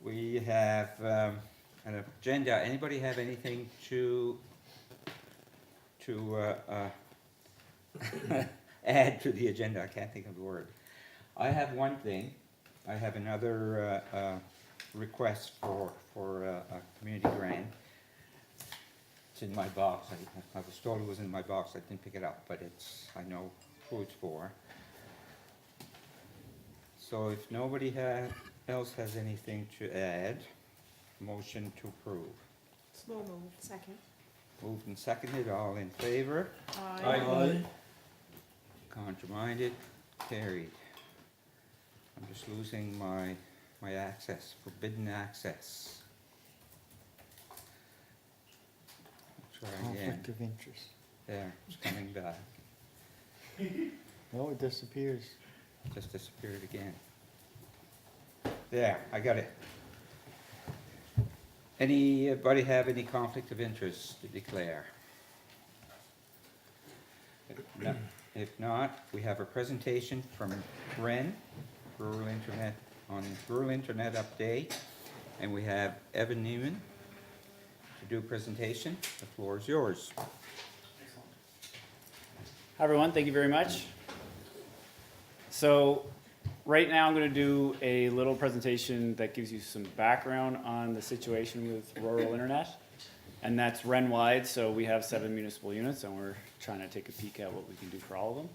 We have an agenda. Anybody have anything to add to the agenda? I can't think of the word. I have one thing. I have another request for a community grant. It's in my box. I was told it was in my box. I didn't pick it up, but I know who it's for. So if nobody else has anything to add, motion to approve. Small move. Second. Moved and seconded, all in favor? Aye. Contraminded, carried. I'm just losing my access, forbidden access. Try again. Conflict of interest. There, it's coming back. No, it disappears. Just disappeared again. There, I got it. Anybody have any conflict of interest to declare? No. If not, we have a presentation from WREN, Rural Internet, on Rural Internet Update, and we have Evan Neiman to do a presentation. The floor is yours. Hi everyone, thank you very much. So right now I'm going to do a little presentation that gives you some background on the situation with rural internet, and that's WREN-wide. So we have 7 municipal units and we're trying to take a peek at what we can do for all of them.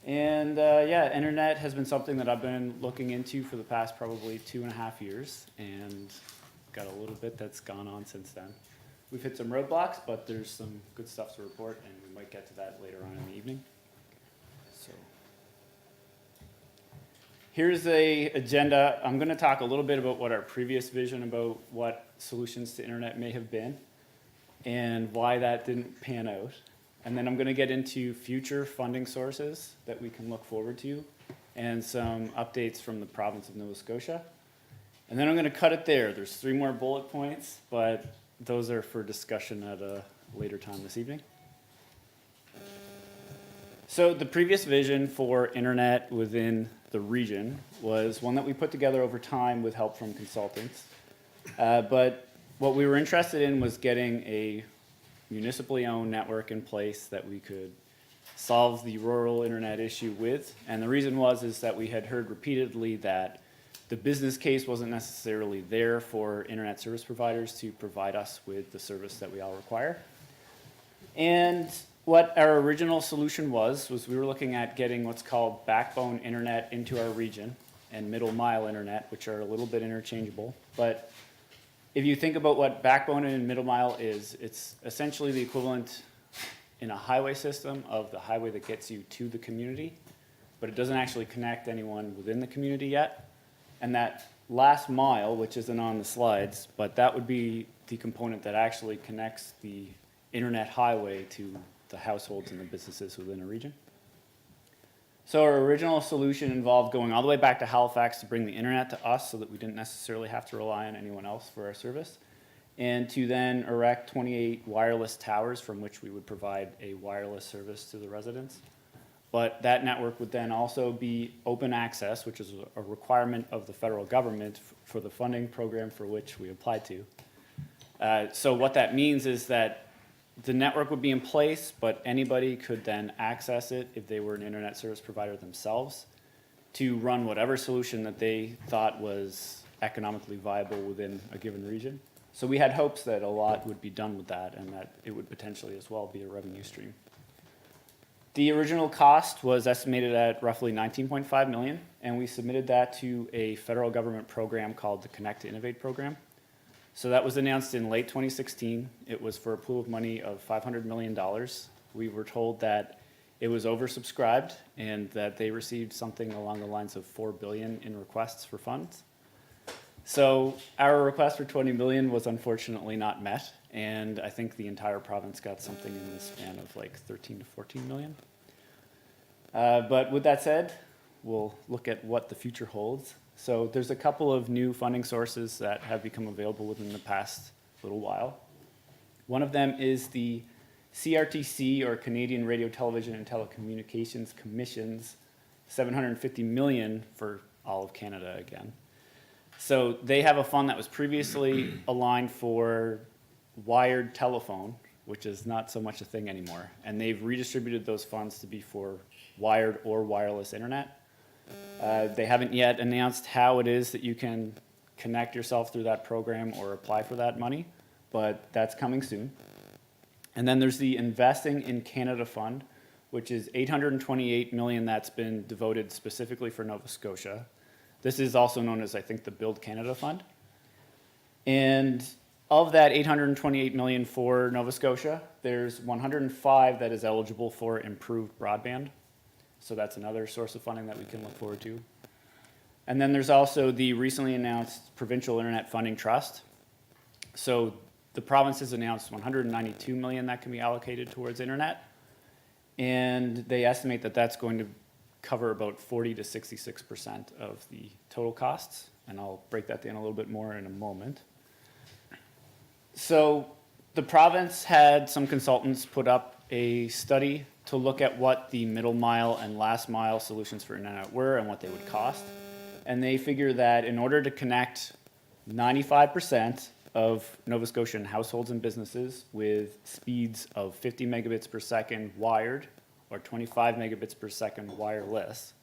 And yeah, internet has been something that I've been looking into for the past probably 2.5 years, and got a little bit that's gone on since then. We've hit some roadblocks, but there's some good stuff to report, and we might get to that later on in the evening. So here's the agenda. I'm going to talk a little bit about what our previous vision about what solutions to internet may have been and why that didn't pan out. And then I'm going to get into future funding sources that we can look forward to and some updates from the province of Nova Scotia. And then I'm going to cut it there. There's 3 more bullet points, but those are for discussion at a later time this evening. So the previous vision for internet within the region was one that we put together over time with help from consultants. But what we were interested in was getting a municipally owned network in place that we could solve the rural internet issue with. And the reason is that we had heard repeatedly that the business case wasn't necessarily there for internet service providers to provide us with the service that we all require. And what our original solution was we were looking at getting what's called backbone internet into our region and middle mile internet, which are a little bit interchangeable. But if you think about what backbone and middle mile is, it's essentially the equivalent in a highway system of the highway that gets you to the community, but it doesn't actually connect anyone within the community yet. And that last mile, which isn't on the slides, but that would be the component that actually connects the internet highway to the households and the businesses within a region. So our original solution involved going all the way back to Halifax to bring the internet to us so that we didn't necessarily have to rely on anyone else for our service, and to then erect 28 wireless towers from which we would provide a wireless service to the residents. But that network would then also be open access, which is a requirement of the federal government for the funding program for which we applied to. So what that means is that the network would be in place, but anybody could then access it if they were an internet service provider themselves to run whatever solution that they thought was economically viable within a given region. So we had hopes that a lot would be done with that and that it would potentially as well be a revenue stream. The original cost was estimated at roughly $19.5 million, and we submitted that to a federal government program called the Connect to Innovate program. So that was announced in late 2016. It was for a pool of money of $500 million. We were told that it was oversubscribed and that they received something along the lines of $4 billion in requests for funds. So our request for $20 million was unfortunately not met, and I think the entire province got something in the span of like 13 to 14 million. But with that said, we'll look at what the future holds. So there's a couple of new funding sources that have become available within the past little while. One of them is the CRTC, or Canadian Radio, Television and Telecommunications Commission's $750 million for all of Canada again. So they have a fund that was previously aligned for wired telephone, which is not so much a thing anymore. And they've redistributed those funds to be for wired or wireless internet. They haven't yet announced how it is that you can connect yourself through that program or apply for that money, but that's coming soon. And then there's the Investing in Canada Fund, which is $828 million that's been devoted specifically for Nova Scotia. This is also known as, I think, the Build Canada Fund. And of that $828 million for Nova Scotia, there's 105 that is eligible for improved broadband. So that's another source of funding that we can look forward to. And then there's also the recently announced Provincial Internet Funding Trust. So the province has announced 192 million that can be allocated towards internet. And they estimate that that's going to cover about 40 to 66% of the total costs. And I'll break that down a little bit more in a moment. So the province had some consultants put up a study to look at what the middle mile and last mile solutions for internet were and what they would cost. And they figure that in order to connect 95% of Nova Scotian households and businesses with speeds of 50 megabits per second wired or 25 megabits per second wireless,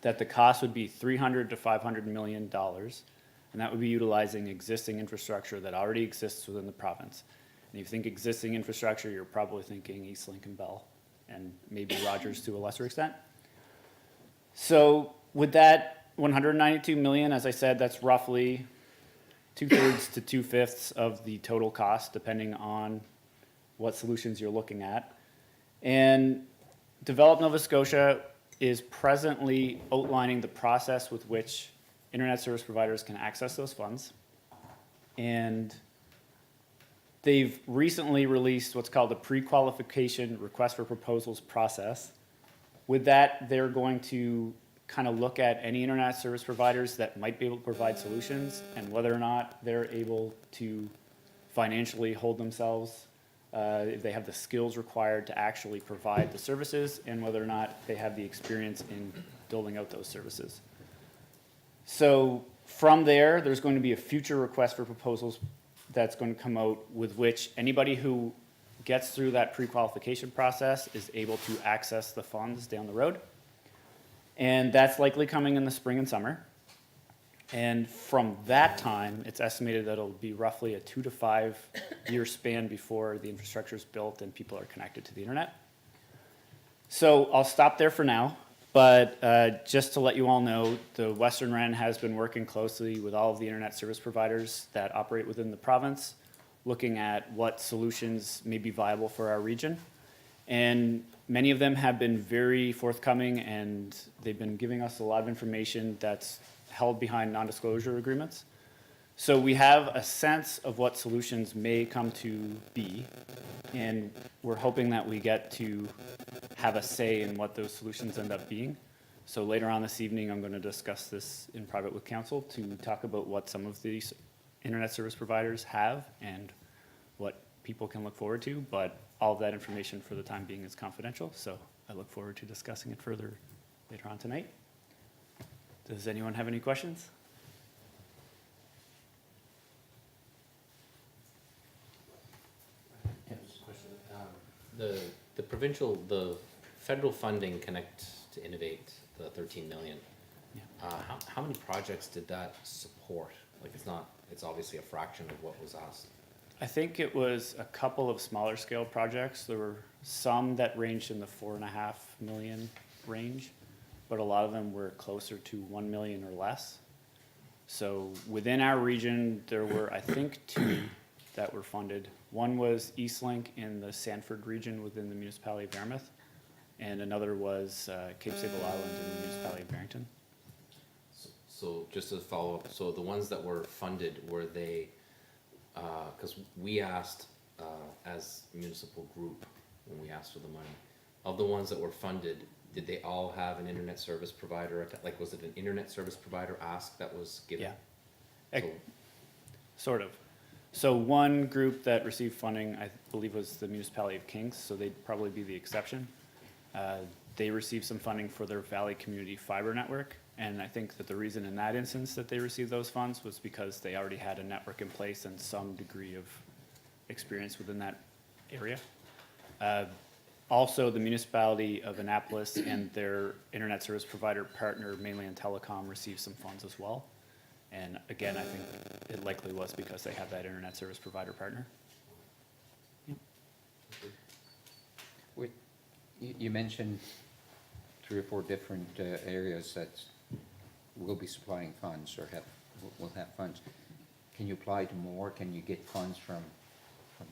that the cost would be $300 to $500 million. And that would be utilizing existing infrastructure that already exists within the province. And if you think existing infrastructure, you're probably thinking Eastlink and Bell, and maybe Rogers to a lesser extent. So with that 192 million, as I said, that's roughly 2/3 to 2/5 of the total cost, depending on what solutions you're looking at. And Develop Nova Scotia is presently outlining the process with which internet service providers can access those funds. And they've recently released what's called a pre-qualification request for proposals process. With that, they're going to kind of look at any internet service providers that might be able to provide solutions and whether or not they're able to financially hold themselves, if they have the skills required to actually provide the services, and whether or not they have the experience in building out those services. So from there, there's going to be a future request for proposals that's going to come out with which anybody who gets through that pre-qualification process is able to access the funds down the road. And that's likely coming in the spring and summer. And from that time, it's estimated that it'll be roughly a 2 to 5 year span before the infrastructure is built and people are connected to the internet. So I'll stop there for now. But just to let you all know, the WREN has been working closely with all of the internet service providers that operate within the province, looking at what solutions may be viable for our region. And many of them have been very forthcoming, and they've been giving us a lot of information that's held behind non-disclosure agreements. So we have a sense of what solutions may come to be, and we're hoping that we get to have a say in what those solutions end up being. So later on this evening, I'm going to discuss this in private with council to talk about what some of these internet service providers have and what people can look forward to, but all of that information for the time being is confidential, so I look forward to discussing it further later on tonight. Does anyone have any questions? The federal funding Connect to Innovate, the 13 million. Yeah. How many projects did that support? Like, it's obviously a fraction of what was asked. I think it was a couple of smaller scale projects. There were some that ranged in the $4.5 million range, but a lot of them were closer to 1 million or less. So within our region, there were, I think, 2 that were funded. One was Eastlink in the Sanford region within the municipality of Yarmouth, and another was Cape Sable Island in the municipality of Barrington. So just to follow up, so the ones that were funded, were they, because we asked as a municipal group when we asked for the money, of the ones that were funded, did they all have an internet service provider? Like, was it an internet service provider ask that was given? Yeah, So, sort of. So one group that received funding, I believe, was the municipality of Kings, so they'd probably be the exception. They received some funding for their Valley Community Fiber Network, And I think that the reason in that instance that they received those funds was because they already had a network in place and some degree of experience within that area. Also, the municipality of Annapolis and their internet service provider partner, mainly in telecom, received some funds as well. And again, I think it likely was because they have that internet service provider partner. You mentioned 3 or 4 different areas that will be supplying funds or will have funds. Can you apply to more? Can you get funds from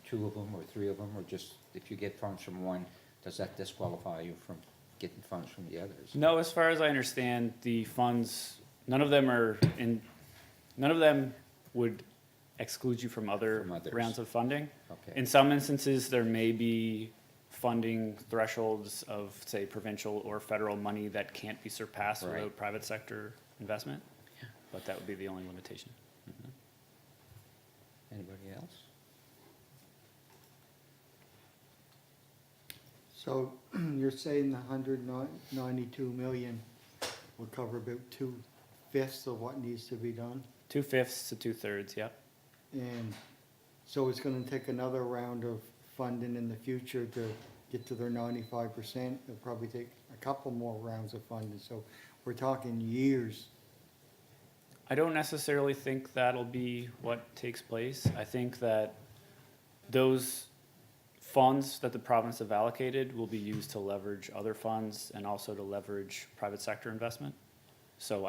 2 of them or 3 of them, or just if you get funds from one, does that disqualify you from getting funds from the others? No, as far as I understand, the funds, none of them would exclude you from other From others. rounds of funding. Okay. In some instances, there may be funding thresholds of, say, provincial or federal money that can't be surpassed Right. without private sector investment, but that would be the only limitation. Anybody else? So you're saying the 192 million will cover about 2/5 of what needs to be done? 2/5 to 2/3, yep. And so it's gonna take another round of funding in the future to get to their 95%. It'll probably take a couple more rounds of funding, so we're talking years. I don't necessarily think that'll be what takes place. I think that those funds that the province have allocated will be used to leverage other funds and also to leverage private sector investment. So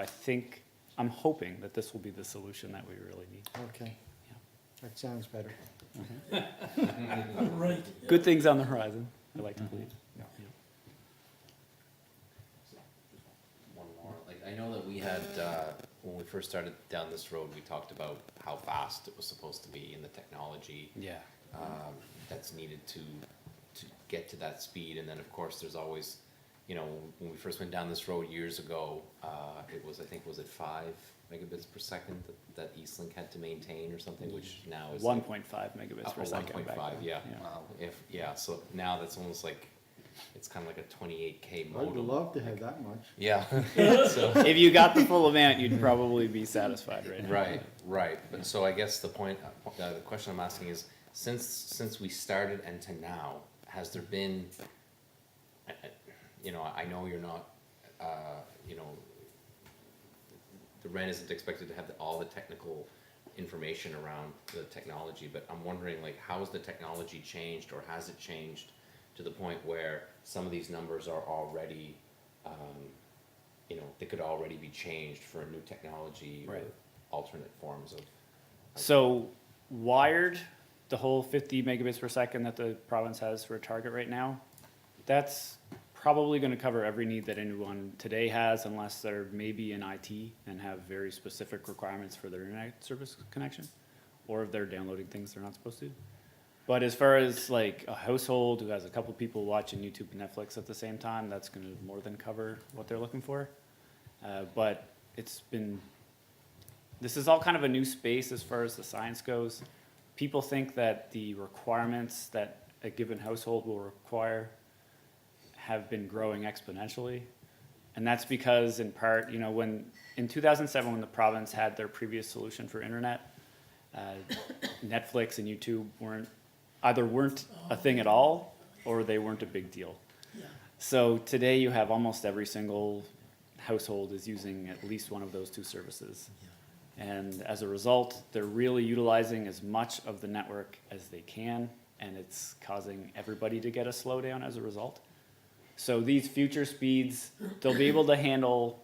I'm hoping that this will be the solution that we really need. Okay. Yeah. That sounds better. Right. Good things on the horizon, I like to believe. Yeah. One more, like, I know that we had, when we first started down this road, we talked about how fast it was supposed to be and the technology, Yeah. that's needed to get to that speed, and then, of course, there's always, you know, when we first went down this road years ago, it was, I think, was it 5 megabits per second that Eastlink had to maintain or something, which now is. 1.5 megabits per second. back 1.5, then. yeah. So now that's almost like, it's kind of like a 28K I'd modem. love to have that much. Yeah, so. If you got the full amount, you'd probably be satisfied right now. Right, but so I guess the question I'm asking is, since we started and to now, has there been, you know, I know you're not, you know, the WREN isn't expected to have all the technical information around the technology, but I'm wondering, like, how has the technology changed, or has it changed to the point where some of these numbers are already, you know, they could already be changed for a new technology or Right. alternate forms of. So wired, the whole 50 megabits per second that the province has for a target right now, that's probably going to cover every need that anyone today has, unless they're maybe in IT and have very specific requirements for their internet service connection, or if they're downloading things they're not supposed to. But as far as like a household who has a couple people watching YouTube and Netflix at the same time, that's going to more than cover what they're looking for. But this is all kind of a new space as far as the science goes. People think that the requirements that a given household will require have been growing exponentially. And that's because, in part, you know, in 2007, when the province had their previous solution for internet, Netflix and YouTube weren't a thing at all, or they weren't a big deal. So today you have almost every single household is using at least one of those 2 services. And as a result, they're really utilizing as much of the network as they can, and it's causing everybody to get a slowdown as a result. So these future speeds, they'll be able to handle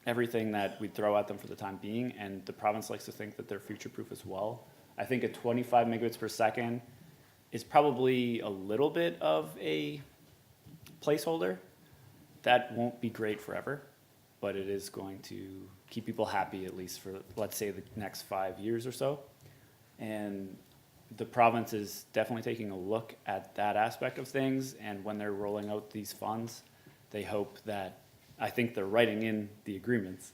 everything that we throw at them for the time being, and the province likes to think that they're future-proof as well. I think a 25 megabits per second is probably a little bit of a placeholder. That won't be great forever, but it is going to keep people happy, at least for, let's say, the next 5 years or so. And the province is definitely taking a look at that aspect of things, and when they're rolling out these funds, they hope that, I think they're writing in the agreements,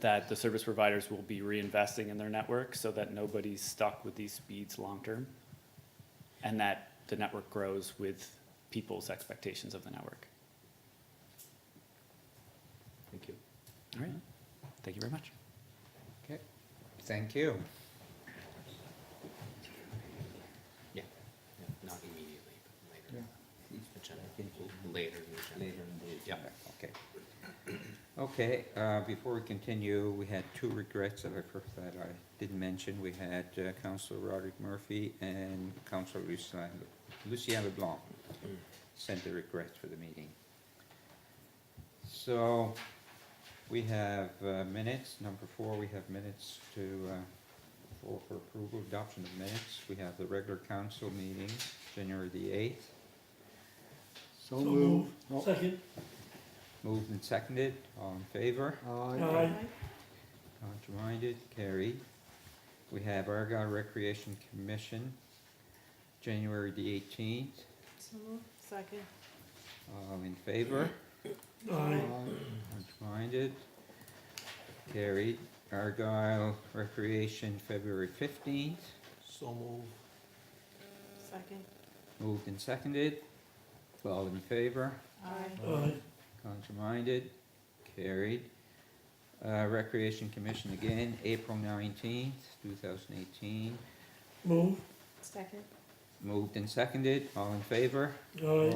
that the service providers will be reinvesting in their network so that nobody's stuck with these speeds long-term, and that the network grows with people's expectations of the network. Thank All right, thank you very much. Okay, thank you. Yeah, not immediately, but later. Yeah. Agenda. Later in the agenda. Later in the Yeah. agenda, okay. Okay, before we continue, we had two regrets that I didn't mention. We had Councillor Roderick Murphy and Councillor Lucien LeBlanc sent their regrets for the meeting. So, we have minutes, number 4, we have minutes to, for approval, adoption of minutes. We have the regular council meeting, January the 8th. So moved. Oh, Second. Moved and seconded, all in favor? aye. Contrary-minded, carried. We have Argyle Recreation Commission, January the 18th, So moved. Second. all in favor? Aye. Contrary-minded, carried. Argyle Recreation, February 15th, So moved. Second. moved and seconded, all in favor? Aye. Contrary-minded, carried. Recreation Commission again, April 19th, 2018, Move. Second. moved and seconded, all in favor? Aye.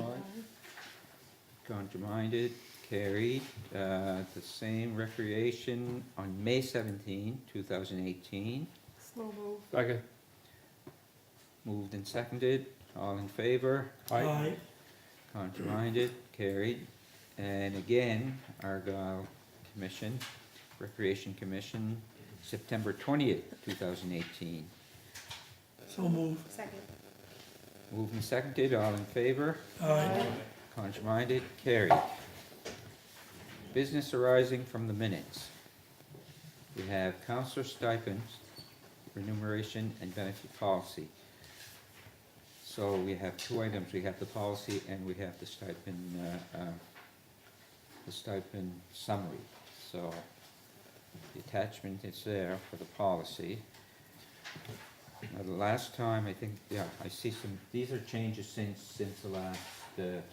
Contrary-minded, carried. The same recreation on May 17, 2018, So moved. Second. moved and seconded, all in favor? Aye. Contrary-minded, carried. And again, Argyle Commission, Recreation Commission, September 20th, 2018. So moved. Second. Moved and seconded, all in favor? Aye. Contrary-minded, carried. Business arising from the minutes. We have Councillor stipends, Remuneration and Benefit Policy. So we have two items, we have the policy and we have the stipend summary. So the attachment is there for the policy. Now, the last time, I think, yeah, I see some, these are changes since the last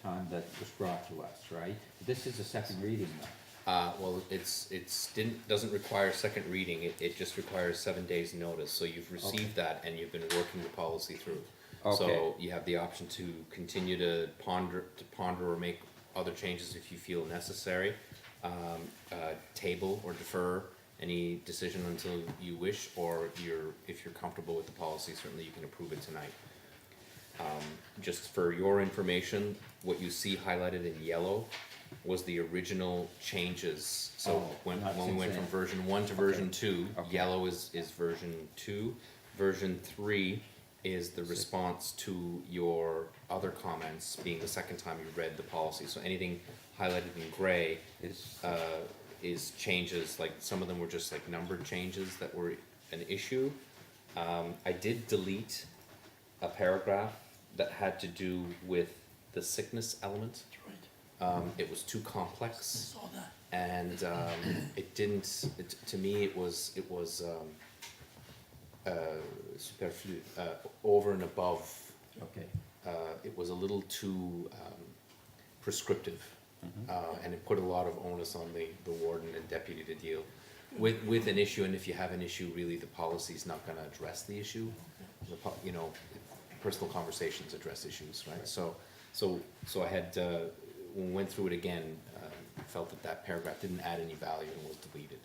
time that was brought to us, right? This is a second reading though. Well, doesn't require second reading, it just requires 7 days' notice, so you've received that and you've been working the policy through. Okay. So you have the option to continue to ponder or make other changes if you feel necessary. Table or defer any decision until you wish, or if you're comfortable with the policy, certainly you can approve it tonight. Just for your information, what you see highlighted in yellow was the original changes. So Oh, when not we since went from then. version 1 to version 2, Okay. yellow is version 2. Version 3 is the response to your other comments, being the second time you read the policy. So anything highlighted in gray is changes, like some of them were just like numbered changes that were an issue. I did delete a paragraph that had to do with the sickness element. It was too complex. And it didn't, to me, it was superflu, over and above. Okay. It was a little too prescriptive, and it put a lot of onus on the warden and deputy to deal with an issue. And if you have an issue, really, the policy's not gonna address the issue. You know, personal conversations address issues, right? So I had, when we went through it again, felt that paragraph didn't add any value and was deleted.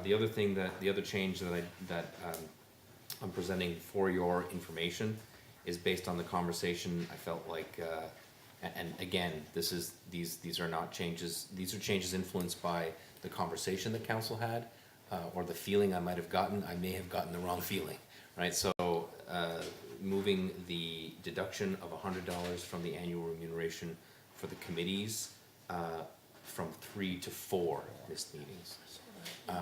The other change that I'm presenting for your information is based on the conversation. I felt like, and again, these are not changes, these are changes influenced by the conversation that council had, or the feeling I might have gotten. I may have gotten the wrong feeling, right? So, moving the deduction of $100 from the annual remuneration for the committees, from 3 to 4 missed meetings.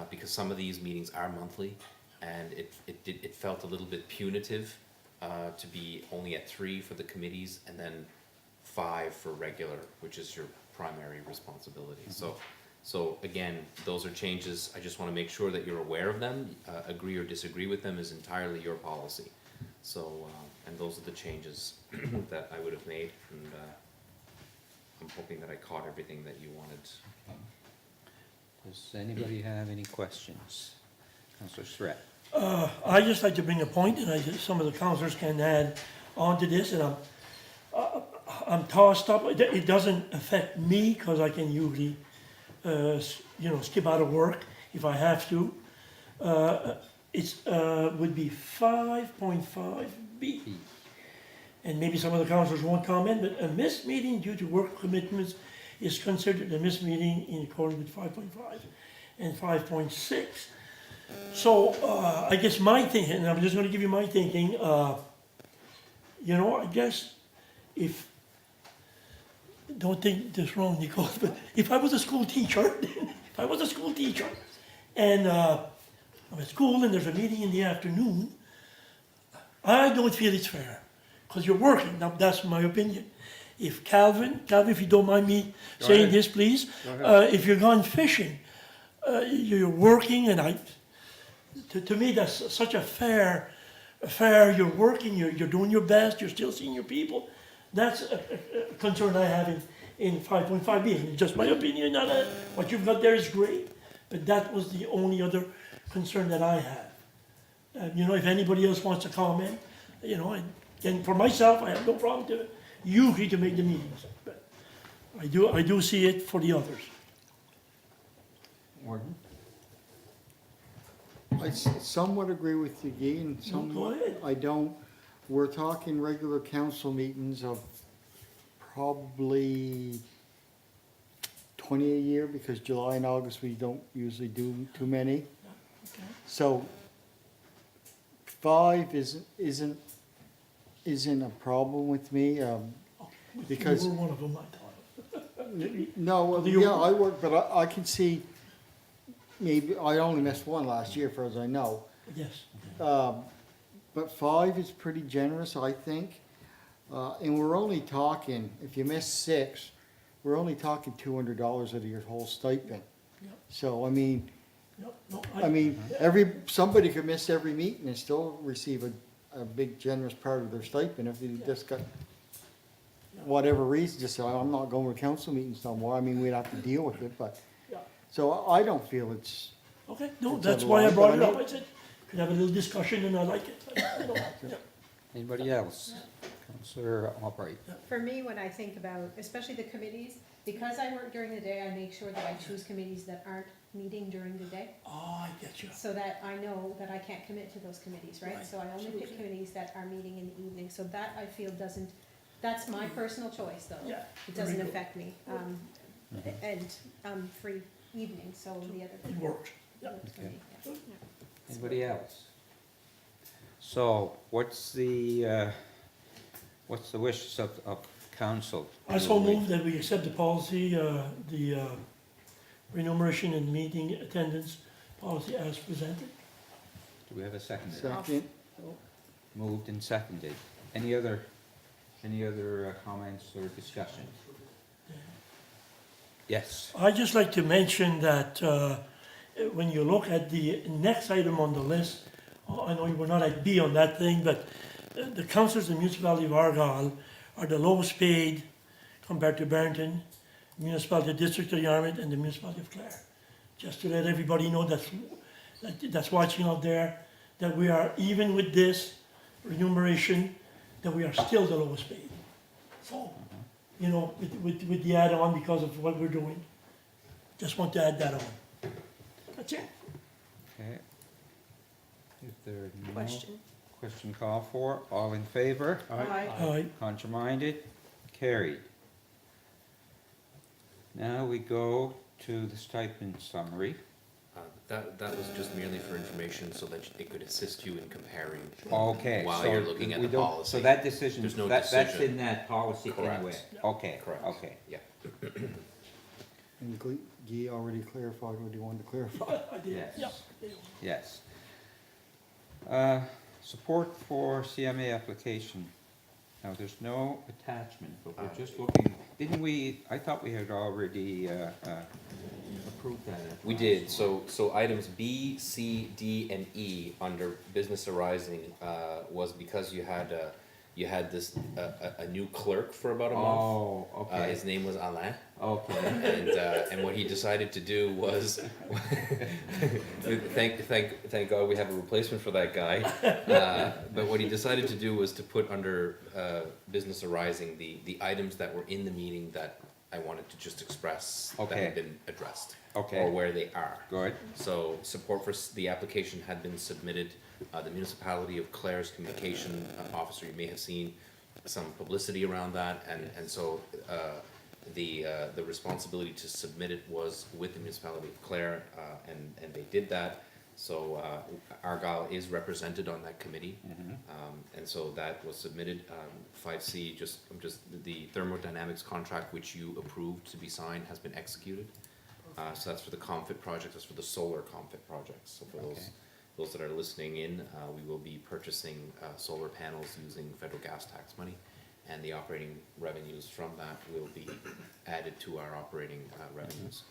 Because some of these meetings are monthly, and it felt a little bit punitive to be only at 3 for the committees and then 5 for regular, which is your primary responsibility. So again, those are changes. I just want to make sure that you're aware of them. Agree or disagree with them is entirely your policy. So, and those are the changes that I would have made, and I'm hoping that I caught everything that you wanted. Does anybody have any questions? Councillor Surratt? I just like to bring a point, and some of the councillors can add on to this, and I'm tossed up. It doesn't affect me, because I can usually, skip out of work if I have to. Would be 5.5B. And maybe some of the councillors won't comment, but a missed meeting due to work commitments is considered a missed meeting in accordance with 5.5 and 5.6. So, I guess my thinking, and I'm just gonna give you my thinking, I guess if, don't think this wrong, Nicole, but if I was a school teacher, and I'm at school and there's a meeting in the afternoon, I don't feel it's fair, because you're working. Now, that's my opinion. If Calvin, if you don't mind me saying this, please, if you're gone fishing, you're working, and to me, that's such a fair, you're working, you're doing your best, you're still seeing your people. That's a concern I have in 5.5B. Just my opinion, what you've got there is great, but that was the only other concern that I have. If anybody else wants to comment, and for myself, I have no problem to usually to make the meetings, but I do see it for the others. Warden? I somewhat agree with you, Guy, and Go somewhat ahead. I don't. We're talking regular council meetings of probably 20 a year, because July and August, we don't usually do too many. Okay. So 5 isn't a problem with me, because, You were one of them, I thought. no, Do you- yeah, I work, but I can see, maybe, I only missed one last year, for as I know. Yes. But 5 is pretty generous, I think. And we're only talking, if you miss 6, we're only talking $200 of your whole stipend. Yep. So, somebody could miss every meeting and still receive a big generous part of their stipend if they just got, whatever reason, just say, I'm not going to council meetings no more. We'd have to deal with it, but, Yeah. so I don't feel it's, Okay, no, It's that's a why I line, brought but it I up. mean- I said, could have a little discussion, and I like it. Yeah. Anybody else? Councillor Albright? For me, when I think about, especially the committees, because I work during the day, I make sure that I choose committees that aren't meeting during the day, Oh, I get you. so that I know that I can't commit to those committees, right? Right, So I only pick absolutely. committees that are meeting in the evening, so that I feel doesn't, that's my personal choice, though. Yeah. It doesn't very good. affect me, and I'm free evening, so the other. It works. Yeah. works for me, yeah. Anybody else? So, what's the wishes of council? I so move that we accept the policy, the remuneration and meeting attendance policy as presented. Do we have a second? second. Moved and seconded. Any other comments or discussion? Yes. I'd just like to mention that when you look at the next item on the list, I know we're not at B on that thing, but the councillors in the municipality of Argyle are the lowest paid compared to Barrington, municipality district of Yarmouth, and the municipality of Clare. Just to let everybody know that's watching out there, that we are, even with this remuneration, that we are still the lowest paid. So, with the add-on because of what we're doing. Just want to add that on. That's it. Okay. If there are no Question. question called for, all in favor? Aye. Contraminded? Carried. Now we go to the stipend summary. That was just merely for information so that it could assist you in comparing. Okay. While so you're looking at we the don't- policy. So that decision, There's no that's decision. in that policy Correct. anyway? Okay, Correct. okay. Yeah. And Guy already clarified what he wanted to clarify. I did, Yes. yeah. Yes. Support for CMA application. Now, there's no attachment, but we're just looking, didn't we, I thought we had already approved that. at We last did, month. so items B, C, D, and E under business arising, was because you had, you had this, a new clerk for about a month. Oh, okay, His name was Alain. okay. And what he decided to do was, thank God we have a replacement for that guy. But what he decided to do was to put under business arising the items that were in the meeting that I wanted to just express that Okay. had been addressed. Okay. Or where they are. Good, So support for the application had been submitted. The municipality of Clare's communication officer, you may have seen some publicity around that, and so the responsibility to submit it was with the municipality of Clare, and they did that. So Argyle is represented on that committee, and so that was submitted. 5C, just the Thermodynamics contract which you approved to be signed has been executed. So that's for the COMFIT project, that's for the solar COMFIT projects. So for those that are listening in, we will be purchasing solar panels using federal gas tax money, and the operating revenues from that will be added to our operating revenues.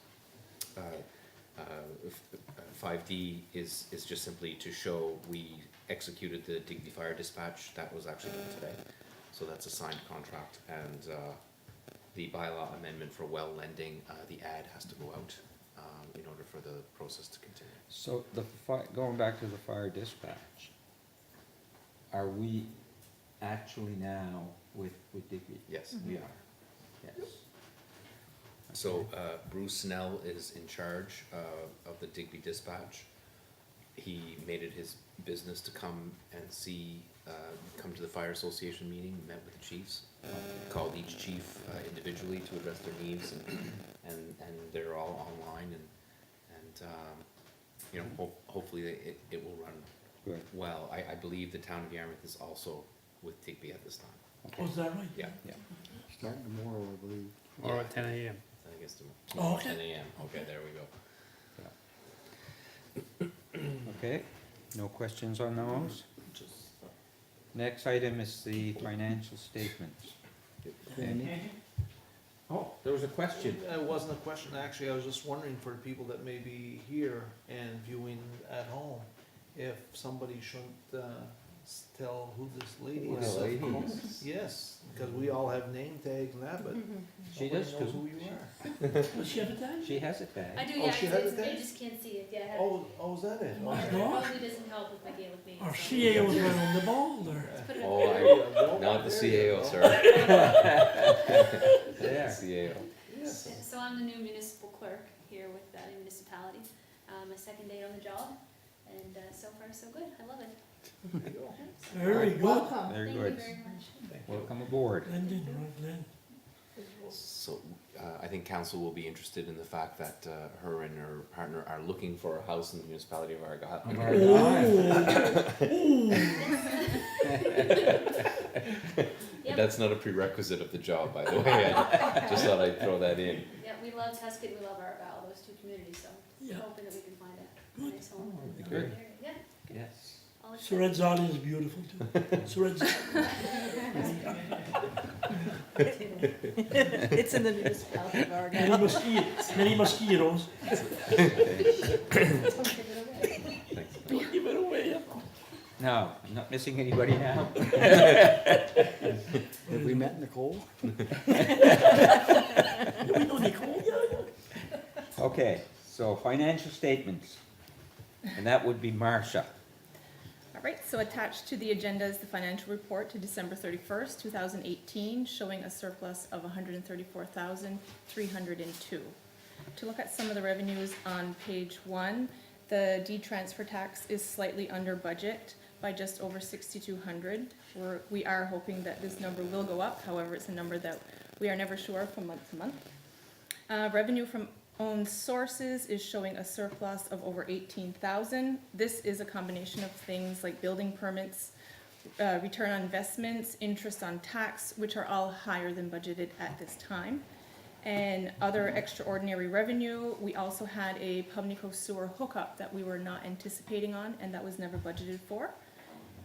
5D is just simply to show we executed the Digby fire dispatch. That was actually done today. So that's a signed contract, and the bylaw amendment for well lending, the ad has to go out in order for the process to continue. so going back to the fire dispatch, are we actually now with Digby? Yes. We are, yes. So Bruce Snell is in charge of the Digby dispatch. He made it his business to come and come to the fire association meeting, met with the chiefs, called each chief individually to address their needs, and they're all online, and you know, hopefully it will run Good. well. I believe the town of Yarmouth is also with Digby at this time. Oh, is that right? Yeah. Starting tomorrow, I believe. Or at 10 a.m. I think it's Oh, tomorrow, okay. 10 a.m. Okay, there we go. Okay, no questions on those? Next item is the financial statements. Andy? Oh, there was a question. It wasn't a question, actually, I was just wondering for people that may be here and viewing at home, if somebody shouldn't tell who this lady Who the is. lady is. Yes, because we all have name tags and that, but She nobody does knows too. who you are. Does she have a tag? She has a I tag. do, Oh, yeah, she it's, has it's, it there? you just can't see it, yeah. Oh, is that it? Oh, It no. probably doesn't help with my Gaelic name. Or so- CAO was right on the ball, or? Put it Oh, There you go. not the There you CAO, go. sir. There. CAO. Yes. So I'm the new municipal clerk here with the municipality. My second day on the job, and so far so good. I love it. There you go. Very good. Very Thank good. you very much. Welcome aboard. Glendon, right, Glen. So, I think council will be interested in the fact that, her and her partner are looking for a house in the municipality of Argyle. Yep. That's not a prerequisite of the job, by the way, I just thought I'd throw that in. Yeah, we love Tuscan, we love Argyle, those two communities, so Yeah. hoping that we can find a nice home. in Good. the area. Yeah, Yes. all excited. Suret's Island is beautiful too. Suret's, It's in the municipality of many Argyle. mosquitoes, many mosquitoes. Don't give it away. Don't give it away. Now, I'm not missing anybody now? Have we met Nicole? Yeah, we know Nicole, yeah. Okay, so financial statements, and that would be Marcia. All right, so attached to the agenda is the financial report to December 31st, 2018, showing a surplus of 134,302. To look at some of the revenues on page 1, the D-transfer tax is slightly under budget by just over 6,200. We are hoping that this number will go up, however, it's a number that we are never sure from month to month. Revenue from owned sources is showing a surplus of over 18,000. This is a combination of things like building permits, return on investments, interest on tax, which are all higher than budgeted at this time. And other extraordinary revenue, we also had a Pubnico sewer hookup that we were not anticipating on, and that was never budgeted for.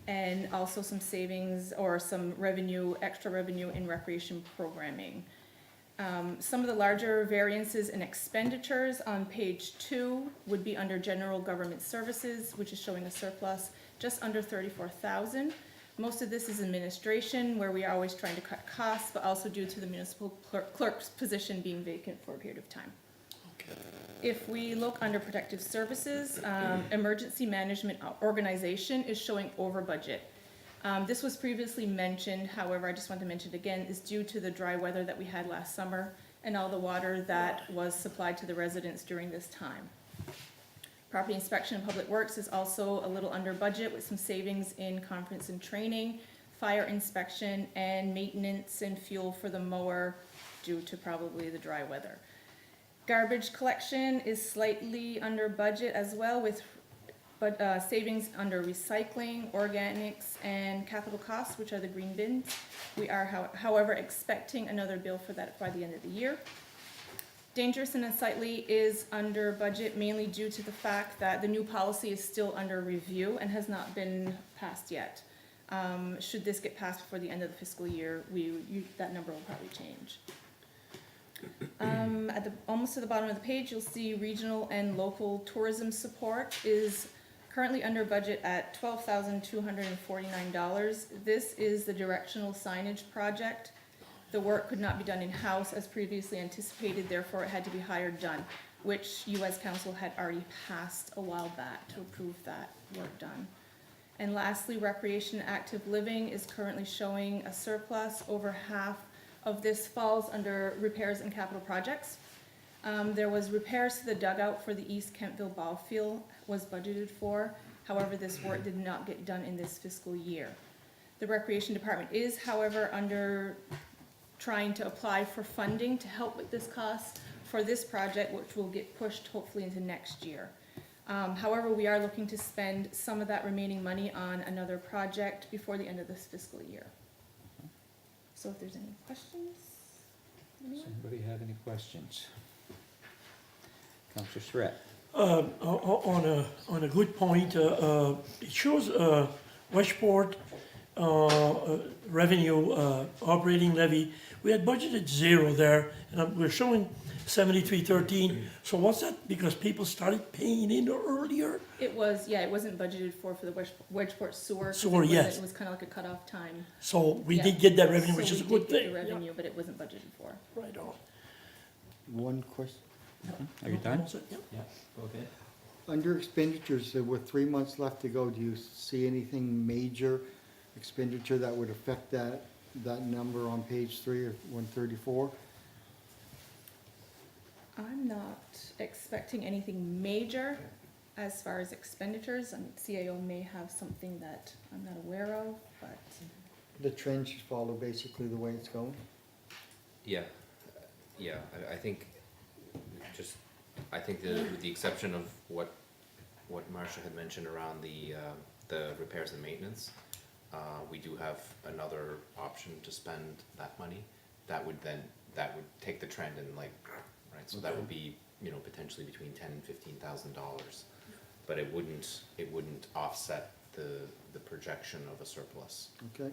And also some savings or some revenue, extra revenue in recreation programming. Some of the larger variances in expenditures on page 2 would be under general government services, which is showing a surplus just under 34,000. Most of this is administration, where we are always trying to cut costs, but also due to the municipal clerk's position being vacant for a period of time. If we look under protective services, emergency management organization is showing over budget. This was previously mentioned, however, I just want to mention it again, is due to the dry weather that we had last summer and all the water that was supplied to the residents during this time. Property inspection and public works is also a little under budget with some savings in conference and training, fire inspection, and maintenance and fuel for the mower due to probably the dry weather. Garbage collection is slightly under budget as well with savings under recycling, organics, and capital costs, which are the green bins. We are, however, expecting another bill for that by the end of the year. Dangerous and unsightly is under budget mainly due to the fact that the new policy is still under review and has not been passed yet. Should this get passed before the end of the fiscal year, that number will probably change. Almost to the bottom of the page, you'll see regional and local tourism support is currently under budget at $12,249. This is the directional signage project. The work could not be done in-house as previously anticipated, therefore it had to be hired done, which you as council had already passed a while back to approve that work done. And lastly, recreation and active living is currently showing a surplus. Over half of this falls under repairs and capital projects. There was repairs to the dugout for the East Kentville ball field was budgeted for. However, this work did not get done in this fiscal year. The recreation department is, however, trying to apply for funding to help with this cost for this project, which will get pushed hopefully into next year. However, we are looking to spend some of that remaining money on another project before the end of this fiscal year. So if there's any questions? Does anybody have any questions? Councillor Surratt. On a good point, it shows Westport revenue operating levy. We had budgeted 0 there, and we're showing 7313. So what's that? Because people started paying in earlier? It was, yeah, it wasn't budgeted for the Wedgeport sewer. 'Cause Sewer, yes. It was kind of like a cutoff time. So we Yeah. did get that revenue, which So is a we good did get thing. the Yeah. revenue, but it wasn't budgeted for. Right on. One question. Are you done? Yeah. Yeah, okay. Under expenditures, with 3 months left to go, do you see anything major expenditure that would affect that number on page 3 of 134? I'm not expecting anything major as far as expenditures. CAO may have something that I'm not aware of, but The trend should follow basically the way it's going? Yeah, I think with the exception of what Marcia had mentioned around the repairs and maintenance, we do have another option to spend that money. That would take the trend and right, so that would be, potentially between $10,000 and $15,000. But it wouldn't offset the projection of a surplus. Okay,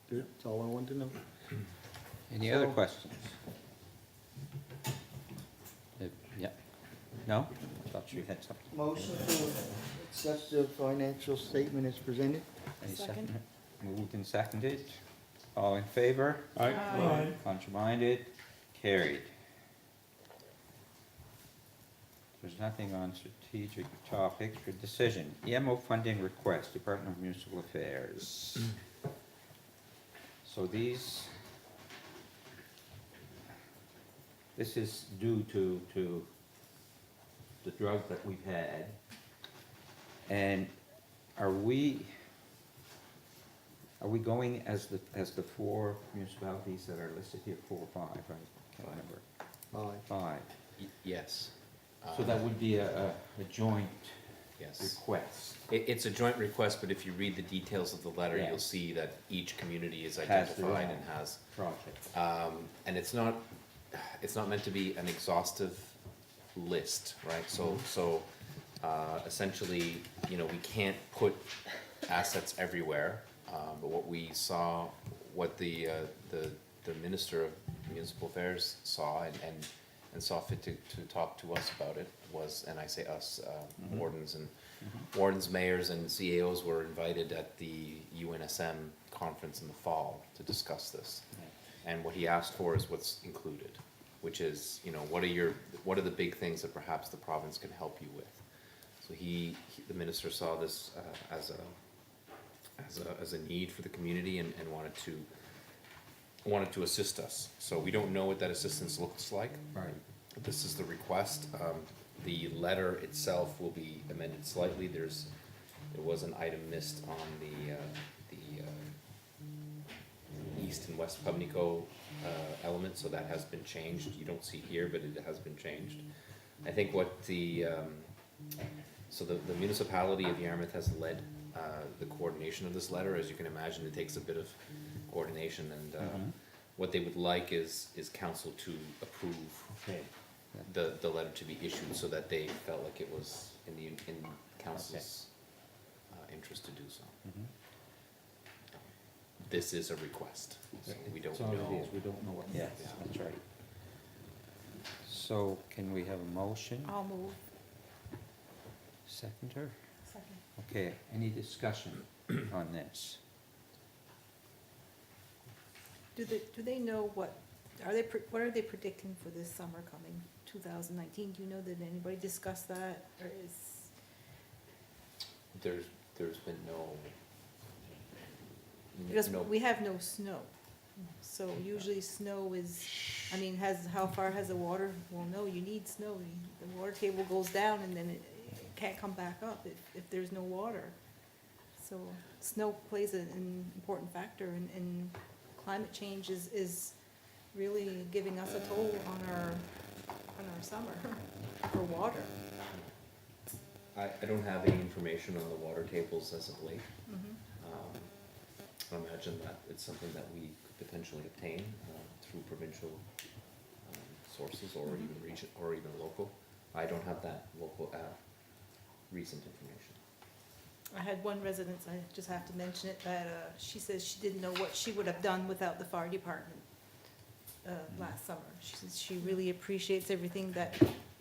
good, that's all I wanted to know. Any other questions? Yeah. No? I thought you had something. Motion to accept the financial statement as presented? Any second? Moved and seconded. All in favor? Aye. Contrary-minded? Carried. There's nothing on strategic topics for decision. EMO funding request, Department of Municipal Affairs. So this is due to the drought that we've had. And are we going as the 4 municipalities that are listed here, 4 or 5, right? Can't remember. Aye. 5. Yes. So that would be a joint Yes. request. It's a joint request, but if you read the details of the letter, Yeah. you'll see that each community is Has their identified own. and has, Project. and it's not meant to be an exhaustive list, right? So essentially, we can't put assets everywhere, but what we saw, what the Minister of Municipal Affairs saw, and and saw fit to talk to us about it was, and I say us, wardens and wardens, mayors, and CAOs were invited at the UNSM conference in the fall to discuss this. And what he asked for is what's included, which is, you know, what are the big things that perhaps the province can help you with? So the minister saw this as a need for the community and wanted to assist us. So we don't know what that assistance looks like. Right. This is the request. The letter itself will be amended slightly. There was an item missed on the east and west Pubnico element, so that has been changed. You don't see here, but it has been changed. I think what so the municipality of Yarmouth has led the coordination of this letter. As you can imagine, it takes a bit of coordination, and what they would like is council to approve Okay. the letter to be issued, so that they felt like it was in council's interest to do so. This is a request, so we don't That's all it know. is, we don't know what, yes, that's right. So can we have a motion? I'll move. Seconder? Second. Okay, any discussion on this? Do they know what are they predicting for this summer coming, 2019? Do you know, did anybody discuss that, or is? There's been Because no, we have no snow, so usually snow is, I mean, how far has the water, well, no, you need snow. The water table goes down and then it can't come back up if there's no water. So snow plays an important factor, and climate change is really giving us a toll on our summer for water. I don't have any information on the water tables as of late. I imagine that it's something that we could potentially obtain through provincial sources, or even region, or even local. I don't have that local recent information. I had one resident, I just have to mention it, that she says she didn't know what she would have done without the fire department last summer. She says she really appreciates everything that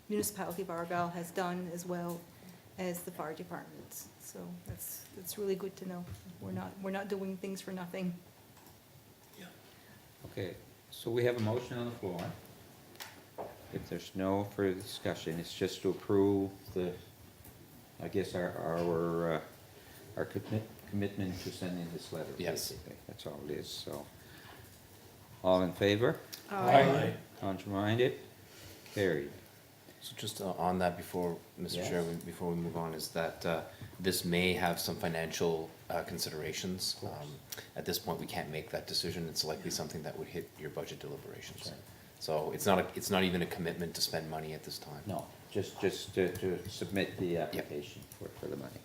municipality of Argyle has done, as well as the fire department. So that's really good to know. We're not doing things for nothing. Okay, so we have a motion on the floor. If there's no further discussion, it's just to approve I guess our commitment to sending this letter. Yes. Basically. That's all it is, so. All in favor? Aye. Contrary-minded? Carried. So just on that, before, Mr. Yes. Chair, before we move on, is that this may have some financial considerations. Of course. At this point, we can't make that decision. It's likely something that would hit your budget deliberations. Right. So it's not even a commitment to spend money at this time. No, just to submit the application for the money.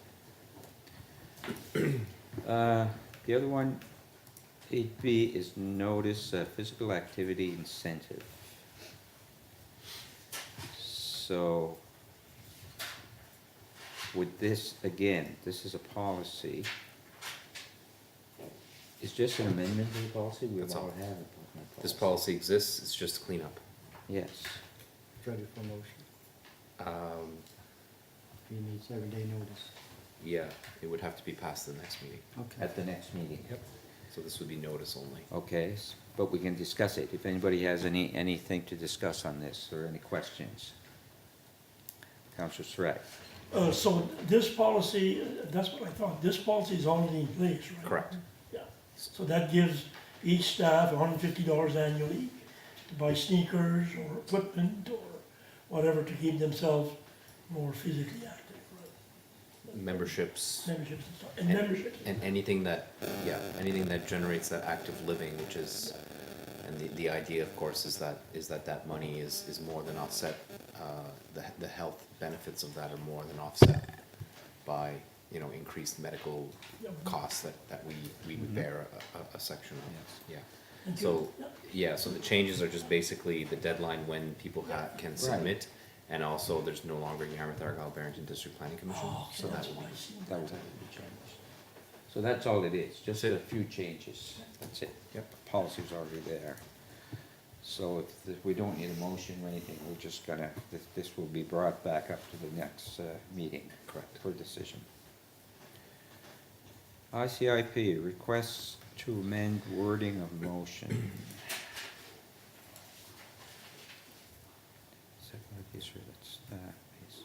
The other one, 8B, is notice physical activity incentive. So, with this, again, this is a policy. It's just an amendment to the policy, we That's all all. have it. This policy exists, it's just cleanup. Yes, Ready for motion. He needs 7-day notice. Yeah, it would have to be passed the next meeting. Okay. at the next meeting. Yep. So this would be notice only. Okay, but we can discuss it, if anybody has anything to discuss on this, or any questions. Councillor Surratt. So this policy, that's what I thought, this policy is already in place, right? Correct. Yeah, so that gives each staff $150 annually to buy sneakers or equipment or whatever to keep themselves more physically active, right? Memberships. Memberships and stuff, and memberships. And anything that generates that active living, which is, and the idea, of course, is that money is more than offset, the health benefits of that are more than offset by, increased medical costs that we would bear a section of, yeah. Thank So, you. yeah, so the changes are just basically the deadline when people can submit, and also there's no longer Yarmouth, Argyle, Barrington District Planning Commission, Oh, so okay, that that's will why be. I see. That would be changed. So that's all it is, just That's a it. few changes, that's it. Yep. Policy's already there. So if we don't need a motion or anything, we're just gonna, this will be brought back up to the next meeting. Correct. For decision. ICIP, requests to amend wording of motion. Second piece, that's that piece.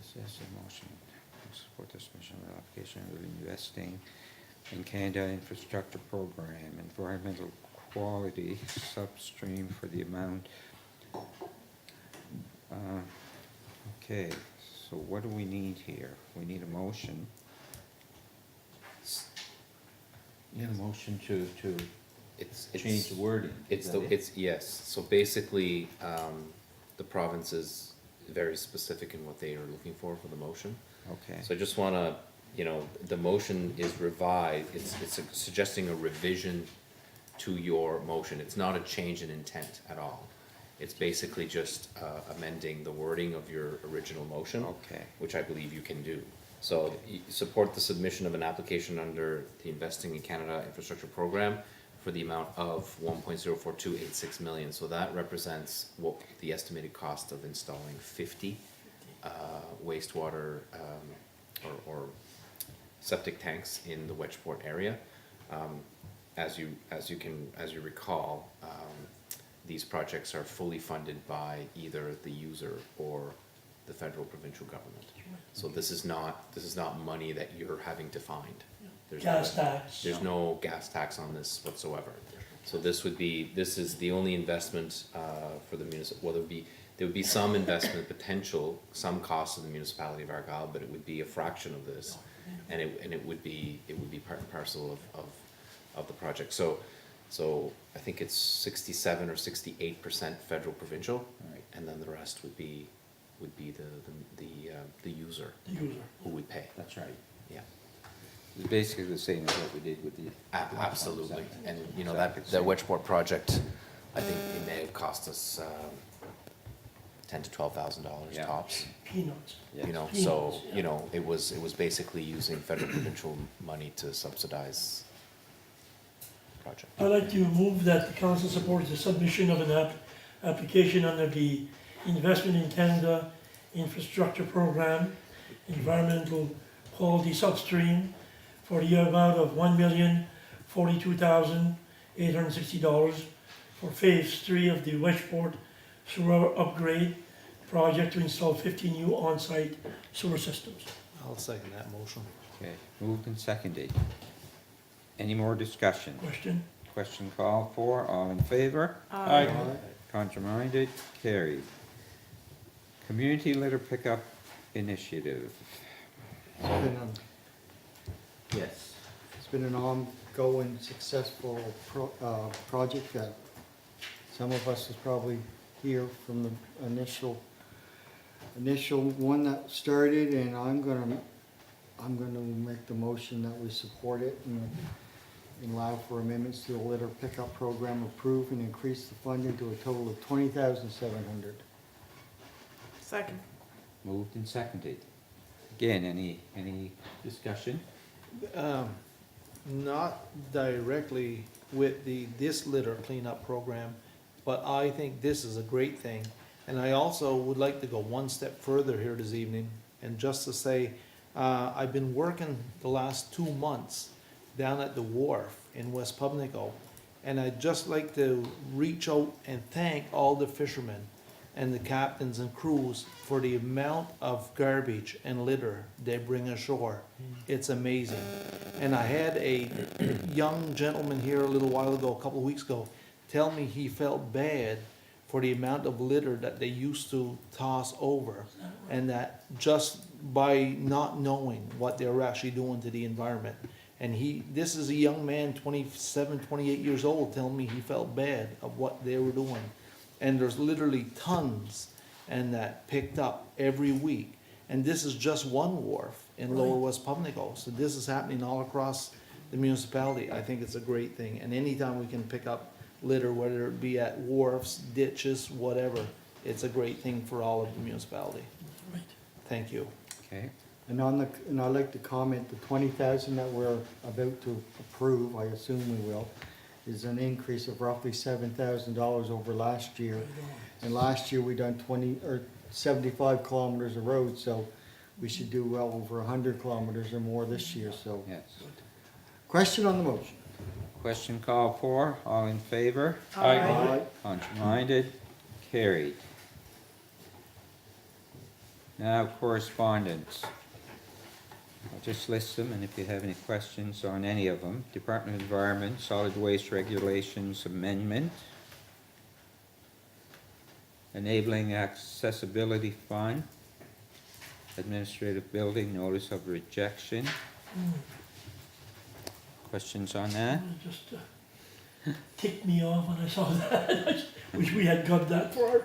Assess a motion, to support the submission of application of investing in Canada Infrastructure Program, environmental quality substream for the amount. Okay, so what do we need here? We need a motion. Need a motion to change the wording. It's Is the, that it? it's, yes, so basically, the province is very specific in what they are looking for the motion. Okay, So I just wanna, the motion is revised, it's suggesting a revision to your motion. It's not a change in intent at all. It's basically just amending the wording of your original motion, okay, which I believe you can do. So you support the submission of an application under the Investing in Canada Infrastructure Program for the amount of 1.04286 million. So that represents what the estimated cost of installing 50 wastewater or septic tanks in the Wedgeport area. As you recall, these projects are fully funded by either the user or the federal provincial government. So this is not money that you're having to find. There's Gas tax. There's no gas tax on this whatsoever. So this is the only investment for the municipal, well, there would be some investment potential, some cost of the municipality of Argyle, but it would be a fraction of this. And it would be part and parcel of the project. So I think it's 67 or 68% federal provincial, Right. and then the rest would be the user The user. who would pay. that's right. Yeah, It's basically the same as what we did with the. absolutely. And Exactly. that Wedgeport project, I think it may have cost us $10,000 to $12,000 Yeah. tops. Peanuts. Yes. So it was basically using federal provincial money to subsidize the project. I'd like to move that the council supports the submission of an application under the Investment in Canada Infrastructure Program, Environmental Quality Substream, for the amount of $1,042,860 for Phase 3 of the Wedgeport Sewer Upgrade Project to install 50 new on-site sewer systems. I'll second that motion. Okay, moved and seconded. Any more discussion? Question? Question called for, all in favor? Aye. Contraminded, carried. Community litter pickup initiative. Yes. It's been an ongoing, successful project that some of us is probably here from the initial one that started, and I'm gonna make the motion that we support it and allow for amendments to the litter pickup program, approve and increase the funding to a total of $20,700. Second. Moved and seconded. Again, any discussion? Not directly with this litter cleanup program, but I think this is a great thing. And I also would like to go one step further here this evening, and just to say, I've been working the last 2 months down at the wharf in West Pubnico, and I'd just like to reach out and thank all the fishermen and the captains and crews for the amount of garbage and litter they bring ashore. It's amazing. And I had a young gentleman here a little while ago, a couple of weeks ago, tell me he felt bad for the amount of litter that they used to toss over, and that just by not knowing what they were actually doing to the environment. And this is a young man, 27, 28 years old, telling me he felt bad of what they were doing. And there's literally tons and that picked up every week. And this is just one wharf in Lower West Pubnico. So this is happening all across the municipality. I think it's a great thing. And anytime we can pick up litter, whether it be at wharfs, ditches, whatever, it's a great thing for all of the municipality. Right. Thank you. Okay, And and I'd like to comment, the 20,000 that we're about to approve, I assume we will, is an increase of roughly $7,000 over last year. And last year we done 75 kilometers of road, so we should do well over 100 kilometers or more this year, so. Yes. Question on the motion? Question called for, all in favor? Aye. Contrary-minded, carried. Now correspondence. I'll just list them, and if you have any questions on any of them. Department of Environment, Solid Waste Regulations Amendment. Enabling Accessibility Fund. Administrative Building, Notice of Rejection. Questions on that? It just ticked me off when I saw that. I just wish we had got that for our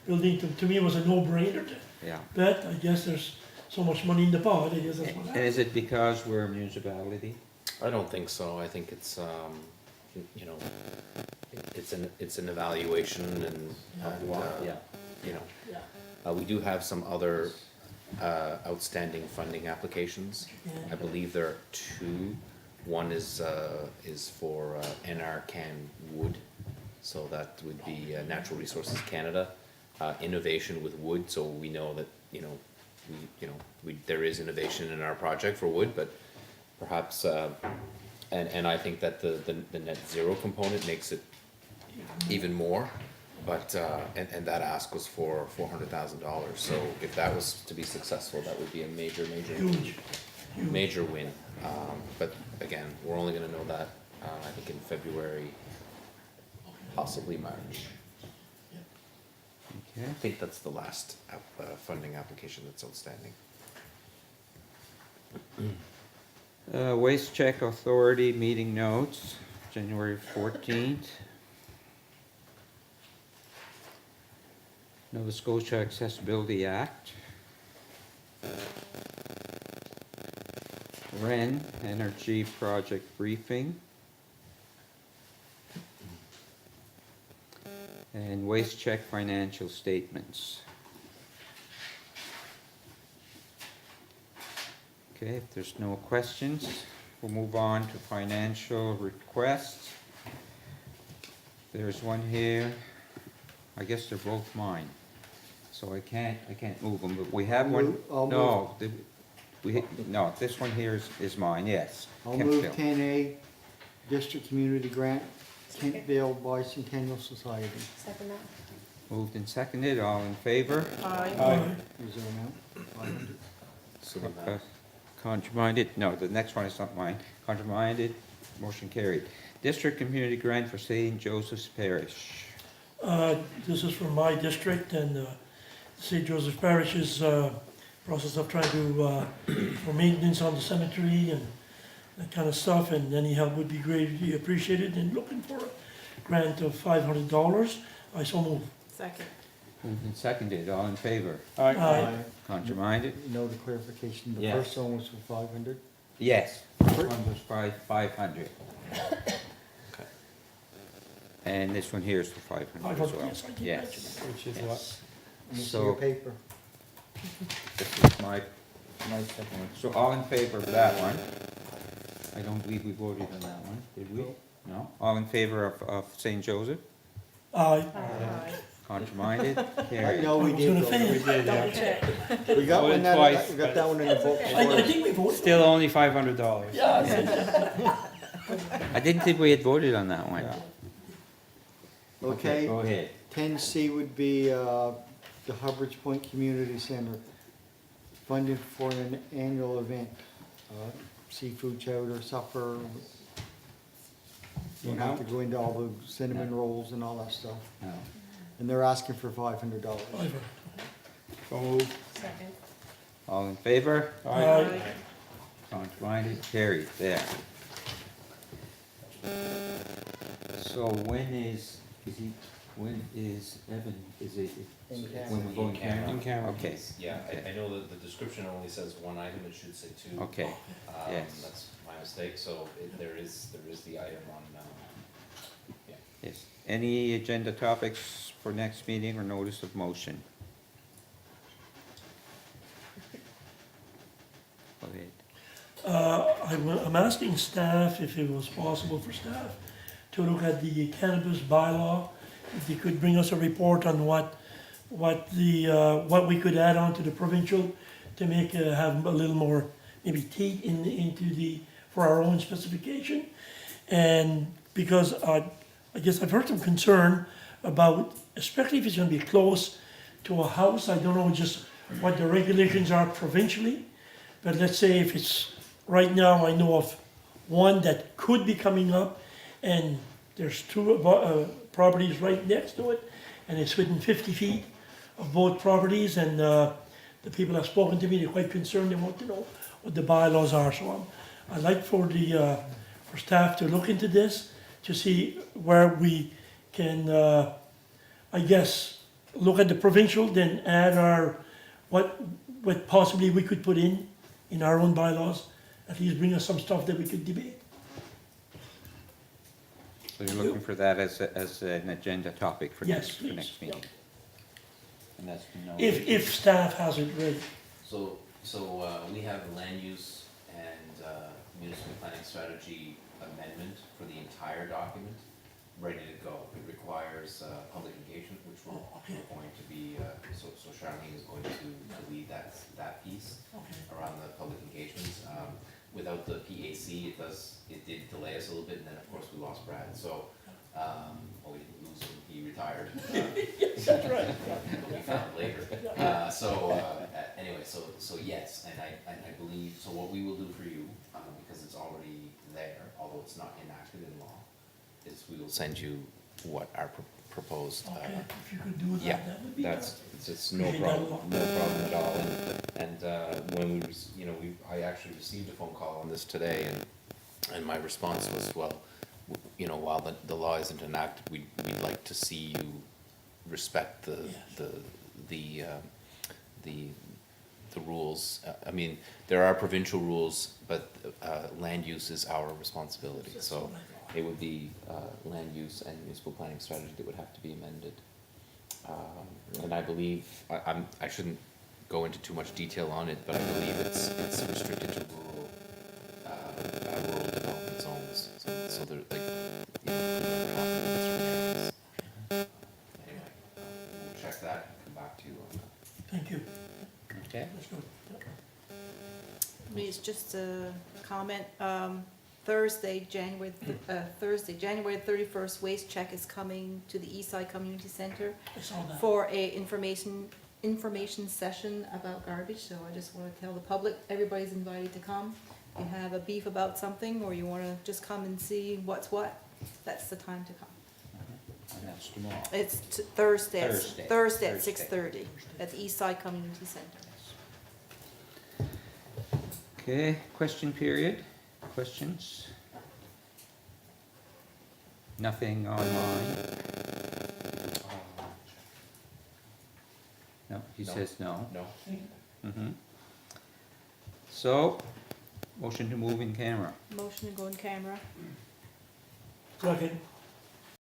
building. To me, it was a no-brainer. Yeah. But I guess there's so much money in the pot, I guess that's what And happens. is it because we're a municipality? I don't think so. I think it's, you know, it's an evaluation and, you know, Yeah. we do have some other, outstanding funding applications. I believe there are two. One is for, NRCan Wood, so that would be Natural Resources Canada. Innovation with wood, so we know that, there is innovation in our project for wood, but perhaps, and I think that the net zero component makes it even more, but, and that ask was for $400,000, so if that was to be successful, that would be a major Huge. major win. But again, we're only gonna know that, I think in February, possibly March. Okay. I think that's the last funding application that's outstanding. Waste Check Authority meeting notes, January 14th. Nova Scotia Accessibility Act. WREN Energy Project Briefing. And Waste Check Financial Statements. Okay, if there's no questions, we'll move on to financial requests. There's one here, I guess they're both mine, so I can't move them, but we have one, I'll no, no, this one here is mine, yes. I'll move Kempsville. 10A, District Community Grant, Kentville Bicentennial Society. Second that. Moved and seconded, all in favor? Aye. Is there an amount? 500? So then Contrary-minded, no, the next one is not mine. Contrary-minded, motion carried. District Community Grant for St. Joseph's Parish. This is from my district, and St. Joseph Parish is process of trying to, for maintenance on the cemetery and that kind of stuff, and any help would be greatly appreciated, and looking for a grant of $500. I so move. Second. Moved and seconded, all in favor? Aye. Contrary-minded? You know the clarification, the Yes. first one was for 500? Yes. This one was 500. Okay. And this one here is for 500 as 500, well. yes, I did Yes. mention that. Which is Yes. what? Let me see So- your paper. This is my second one. So all in favor of that one? I don't believe we voted on that one, did we? No? All in favor of St. Joseph? Aye. Contrary-minded? I Carried. know we I was did. gonna vote. say. Double check. We got Voted one that, twice, we got that one in the vote I before. think we voted. Still only $500. Yeah. I didn't think we had voted on that one. Okay, Go ahead. 10C would be the Hubbard's Point Community Center, funded for an annual event, seafood chowder, supper. You don't have to go into all the cinnamon rolls and all that stuff. No. And they're asking for $500. So moved. Second. All in favor? Aye. Contrary-minded? Carried. There. So when is Evan, is it, In camera. when we're going In camera. camera? In camera. Okay. Yeah, Okay. I know that the description only says one item, it should say two. Okay, yes. That's my mistake, so there is the item on, Yes. Any agenda topics for next meeting or notice of motion? Go ahead. I'm asking staff if it was possible for staff to look at the cannabis bylaw, if they could bring us a report on what we could add on to the provincial to make, have a little more maybe teeth for our own specification. And because I guess I've heard some concern about, especially if it's gonna be close to a house, I don't know just what the regulations are provincially, but let's say if it's, right now I know of one that could be coming up, and there's two properties right next to it, and it's within 50 feet of both properties, and the people have spoken to me, they're quite concerned, they want to know what the bylaws are, so I'd like for staff to look into this, to see where we can, I guess, look at the provincial, then add what possibly we could put in our own bylaws, at least bring us some stuff that we could debate. So you're looking for that as an agenda topic for Yes, next, for please, next meeting? And that's no. If staff has it ready. So, we have a land use and municipal planning strategy amendment for the entire document ready to go. It requires public engagement, which we're going to be, so Charlene is going to lead that piece around the public engagements. Without the PAC, it did delay us a little bit, and then of course we lost Brad, so, well, we didn't lose him, he retired. That's right. We found later. Anyway, so yes, and I believe, so what we will do for you, because it's already there, although it's not enacted in law, is we will send you what our proposed, Okay, if you could do yeah, that would be that's, great. it's no Appreciate that a lot. problem, no problem at all, and when I actually received a phone call on this today, and my response was, well, while the law isn't enacted, we'd like to see you respect the rules. I mean, there are provincial rules, but land use is our responsibility, so it would be land use and municipal planning strategy that would have to be amended. And I believe, I shouldn't go into too much detail on it, but I believe it's restricted to rural development zones, so they're like, never happen in certain areas. Anyway, we'll check that and come back to you on that. Thank you. Okay. That's good. It's just a comment. Thursday, January 31st, waste check is coming to the Eastside Community Center I saw that. for a information session about garbage, so I just want to tell the public, everybody's invited to come. If you have a beef about something, or you want to just come and see what's what, that's the time to come. And that's tomorrow. It's Thursday, Thursday at Thursday. 6:30 at the Eastside Community Center. Okay, question period, questions? Nothing online? No, he No. says no. No? Mhm. So, motion to move in camera. Motion to go in camera. Second.